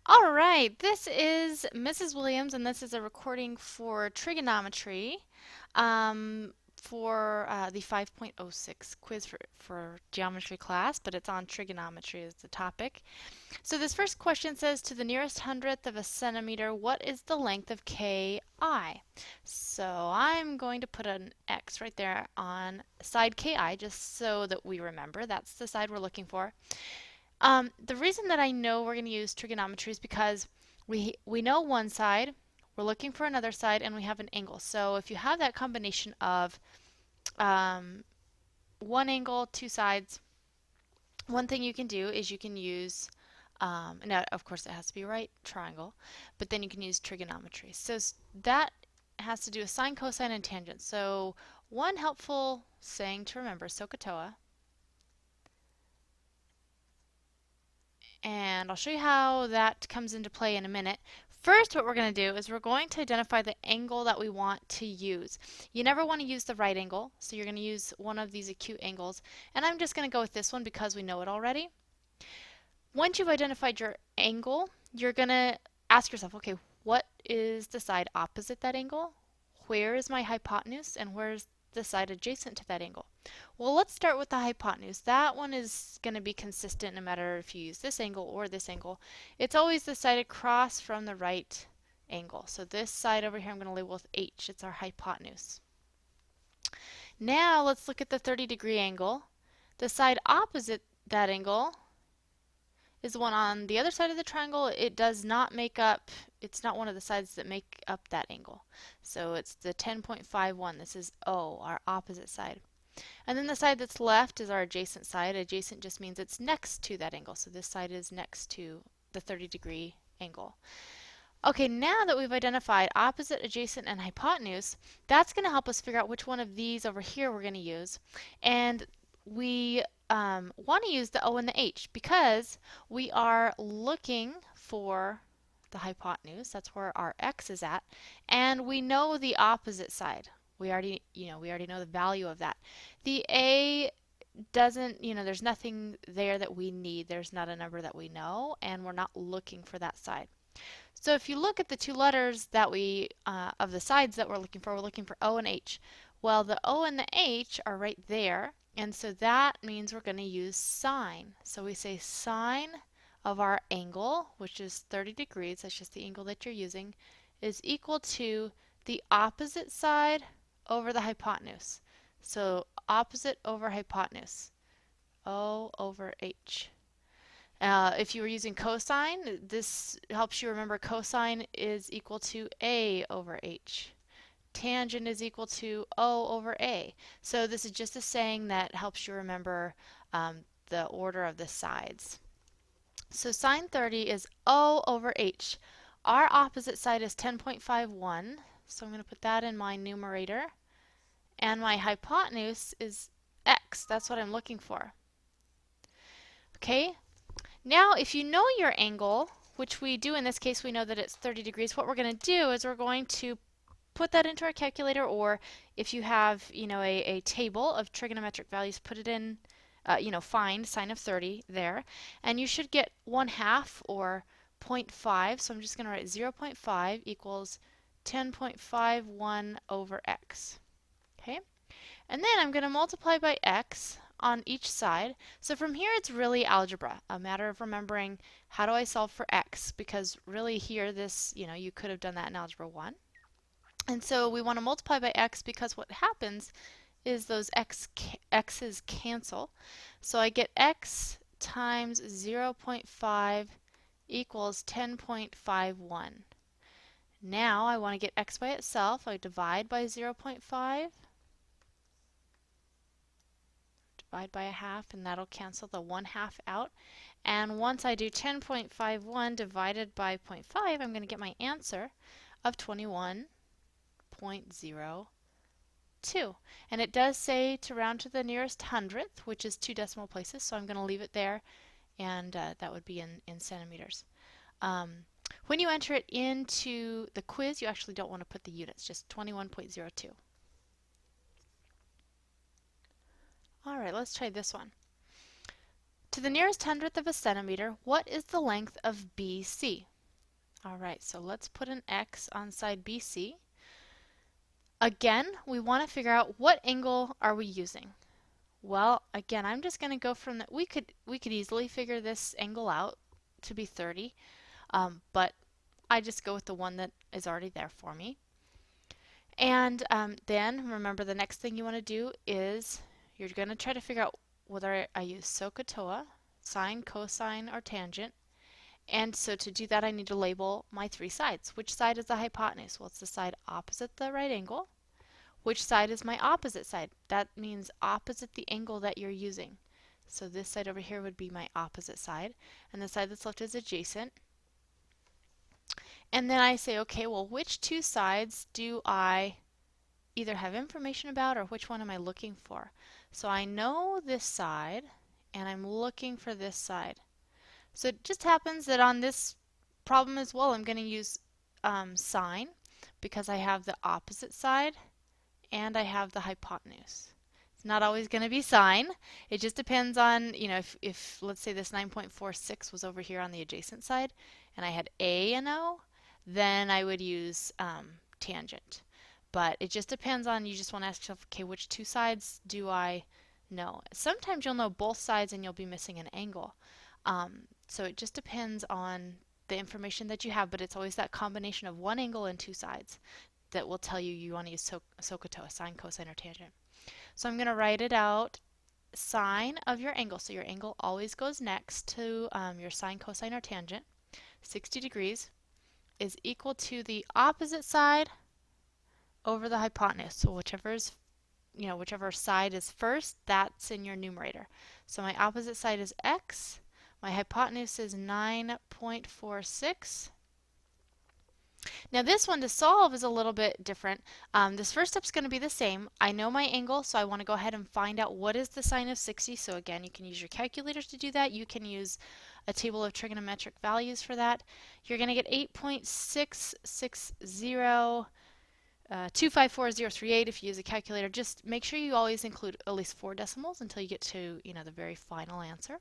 All right, this is Mrs. Williams, and this is a recording for trigonometry for the 5.06 quiz for geometry class, but it's on trigonometry as the topic. So this first question says, to the nearest hundredth of a centimeter, what is the length of KI? So I'm going to put an X right there on side KI just so that we remember that's the side we're looking for. The reason that I know we're going to use trigonometry is because we know one side, we're looking for another side, and we have an angle. So if you have that combination of um, one angle, two sides, one thing you can do is you can use, now of course it has to be a right triangle, but then you can use trigonometry. So that has to do with sine, cosine, and tangent. So one helpful saying to remember, SOHCAHTOA, and I'll show you how that comes into play in a minute. First, what we're going to do is we're going to identify the angle that we want to use. You never want to use the right angle, so you're going to use one of these acute angles, and I'm just going to go with this one because we know it already. Once you've identified your angle, you're going to ask yourself, okay, what is the side opposite that angle? Where is my hypotenuse, and where's the side adjacent to that angle? Well, let's start with the hypotenuse. That one is going to be consistent no matter if you use this angle or this angle. It's always the side across from the right angle. So this side over here I'm going to label with H. It's our hypotenuse. Now let's look at the 30-degree angle. The side opposite that angle is the one on the other side of the triangle. It does not make up, it's not one of the sides that make up that angle. So it's the 10.51. This is O, our opposite side. And then the side that's left is our adjacent side. Adjacent just means it's next to that angle. So this side is next to the 30-degree angle. Okay, now that we've identified opposite, adjacent, and hypotenuse, that's going to help us figure out which one of these over here we're going to use. And we want to use the O and the H because we are looking for the hypotenuse. That's where our X is at. And we know the opposite side. We already know the value of that. The A doesn't, there's nothing there that we need. There's not a number that we know, and we're not looking for that side. So if you look at the two letters that of the sides that we're looking for O and H. Well, the O and the H are right there, and so that means we're going to use sine. So we say sine of our angle, which is 30 degrees, that's just the angle that you're using, is equal to the opposite side over the hypotenuse. So opposite over hypotenuse, O over H. If you were using cosine, this helps you remember cosine is equal to A over H. Tangent is equal to O over A. So this is just a saying that helps you remember the order of the sides. So sine 30 is O over H. Our opposite side is 10.51, so I'm going to put that in my numerator. And my hypotenuse is X. That's what I'm looking for. Okay, now if you know your angle, which we do in this case, we know that it's 30 degrees, what we're going to do is we're going to put that into our calculator, or if you have, a table of trigonometric values, put it in, find sine of 30 there, and you should get 1/2 or 0.5. So I'm just going to write 0.5 equals 10.51 over x. Okay, and then I'm going to multiply by x on each side. So from here it's really algebra, a matter of remembering how do I solve for x, because really here this, you could have done that in algebra 1. And so we want to multiply by x because what happens is those x's cancel. So I get x times 0.5 equals 10.51. Now I want to get x by itself. I divide by 0.5, divide by 1/2, and that'll cancel the 1/2 out. And once I do 10.51 divided by 0.5, I'm going to get my answer of 21.02. And it does say to round to the nearest hundredth, which is 2 decimal places, so I'm going to leave it there, and that would be in centimeters. When you enter it into the quiz, you actually don't want to put the units, just 21.02. All right, let's try this one. To the nearest hundredth of a centimeter, what is the length of BC? All right, so let's put an X on side BC. Again, we want to figure out what angle are we using. Well, again, I'm just going to go from the, we could easily figure this angle out to be 30, but I just go with the one that is already there for me. And then remember, the next thing you want to do is you're going to try to figure out whether I use SOHCAHTOA, sine, cosine, or tangent. And so to do that, I need to label my three sides. Which side is the hypotenuse? Well, it's the side opposite the right angle. Which side is my opposite side? That means opposite the angle that you're using. So this side over here would be my opposite side, and the side that's left is adjacent. And then I say, okay, well, which two sides do I either have information about, or which one am I looking for? So I know this side, and I'm looking for this side. So it just happens that on this problem as well, I'm going to use sine because I have the opposite side and I have the hypotenuse. It's not always going to be sine. It just depends on, if let's say this 9.46 was over here on the adjacent side and I had A and O, then I would use tangent. But it just depends on, you just want to ask yourself, okay, which two sides do I know? Sometimes you'll know both sides and you'll be missing an angle. So it just depends on the information that you have, but it's always that combination of one angle and two sides that will tell you want to use SOHCAHTOA, sine, cosine, or tangent. So I'm going to write it out, sine of your angle. So your angle always goes next to your sine, cosine, or tangent. 60 degrees is equal to the opposite side over the hypotenuse. So whichever side is first, that's in your numerator. So my opposite side is x. My hypotenuse is 9.46. Now this one to solve is a little bit different. This first step is going to be the same. I know my angle, so I want to go ahead and find out what is the sine of 60. So again, you can use your calculator to do that. You can use a table of trigonometric values for that. You're going to get 8.660 254,038 if you use a calculator. Just make sure you always include at least 4 decimals until you get to the very final answer.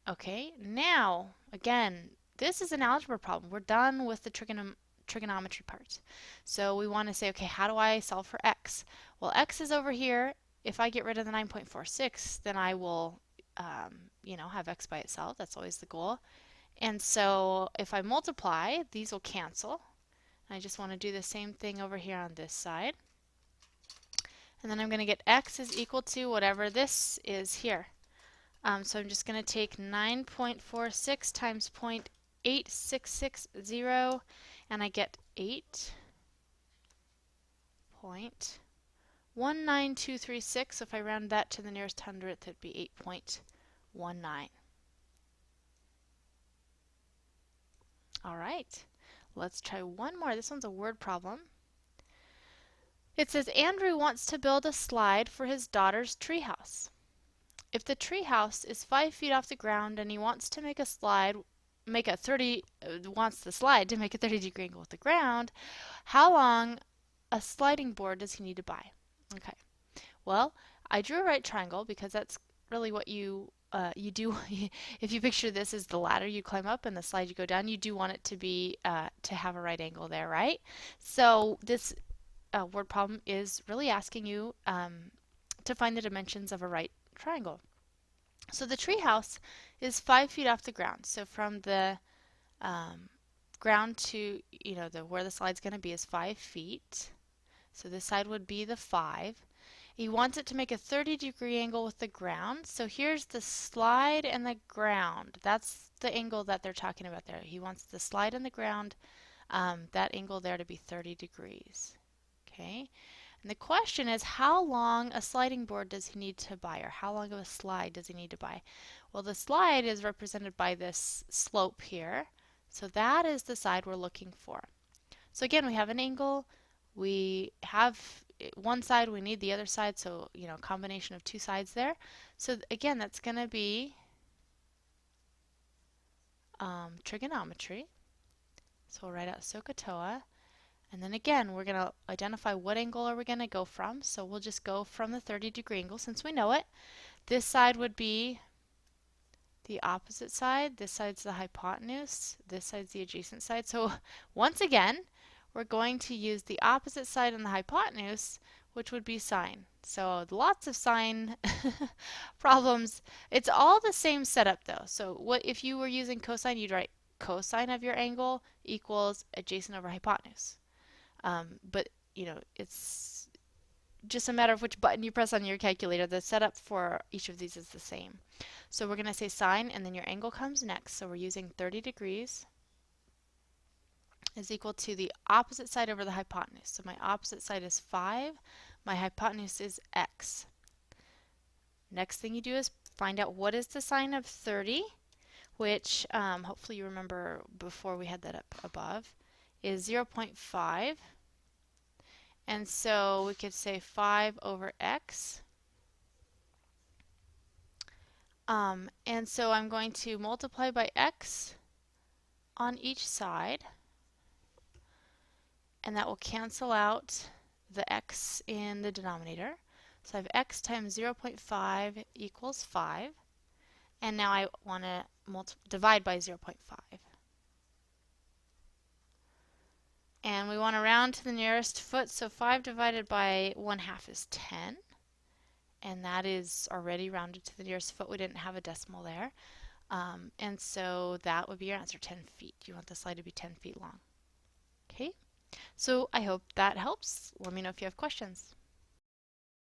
Okay, now again, this is an algebra problem. We're done with the trigonometry part. So we want to say, okay, how do I solve for x? Well, x is over here. If I get rid of the 9.46, then I will, have x by itself. That's always the goal. And so if I multiply, these will cancel. I just want to do the same thing over here on this side. And then I'm going to get x is equal to whatever this is here. So I'm just going to take 9.46 times 0.8660, and I get 8.19236. If I round that to the nearest hundredth, it'd be 8.19. All right, let's try one more. This one's a word problem. It says Andrew wants to build a slide for his daughter's treehouse. If the treehouse is 5 feet off the ground and he wants to make a slide, wants the slide to make a 30-degree angle with the ground, how long a sliding board does he need to buy? Okay. Well, I drew a right triangle because that's really what you do. If you picture this as the ladder you climb up and the slide you go down, you do want it to be to have a right angle there, right? So this word problem is really asking you to find the dimensions of a right triangle. So the treehouse is 5 feet off the ground. So from the ground to where the slide's going to be is 5 feet. So this side would be the 5. He wants it to make a 30-degree angle with the ground. So here's the slide and the ground. That's the angle that they're talking about there. He wants the slide and the ground, that angle there, to be 30 degrees. Okay. And the question is, how long a sliding board does he need to buy, or how long of a slide does he need to buy? Well, the slide is represented by this slope here. So that is the side we're looking for. So again, we have an angle. We have one side, we need the other side, so a combination of two sides there. So again, that's going to be trigonometry. So we'll write out SOHCAHTOA. And then again, we're going to identify what angle are we going to go from. So we'll just go from the 30-degree angle since we know it. This side would be the opposite side. This side's the hypotenuse. This side's the adjacent side. So once again, we're going to use the opposite side and the hypotenuse, which would be sine. So lots of sine problems. It's all the same setup though. So what if you were using cosine, you'd write cosine of your angle equals adjacent over hypotenuse. But you know, it's just a matter of which button you press on your calculator. The setup for each of these is the same. So we're going to say sine, and then your angle comes next. So we're using 30 degrees is equal to the opposite side over the hypotenuse. So my opposite side is 5. My hypotenuse is x. Next thing you do is find out what is the sine of 30, which hopefully you remember before we had that up above, is 0.5. And so we could say 5 over x. And so I'm going to multiply by x on each side, and that will cancel out the x in the denominator. So I have x times 0.5 equals 5, and now I want to divide by 0.5. And we want to round to the nearest foot, so 5 divided by 1/2 is 10. And that is already rounded to the nearest foot. We didn't have a decimal there. And so that would be your answer, 10 feet. You want the slide to be 10 feet long. Okay, so I hope that helps. Let me know if you have questions.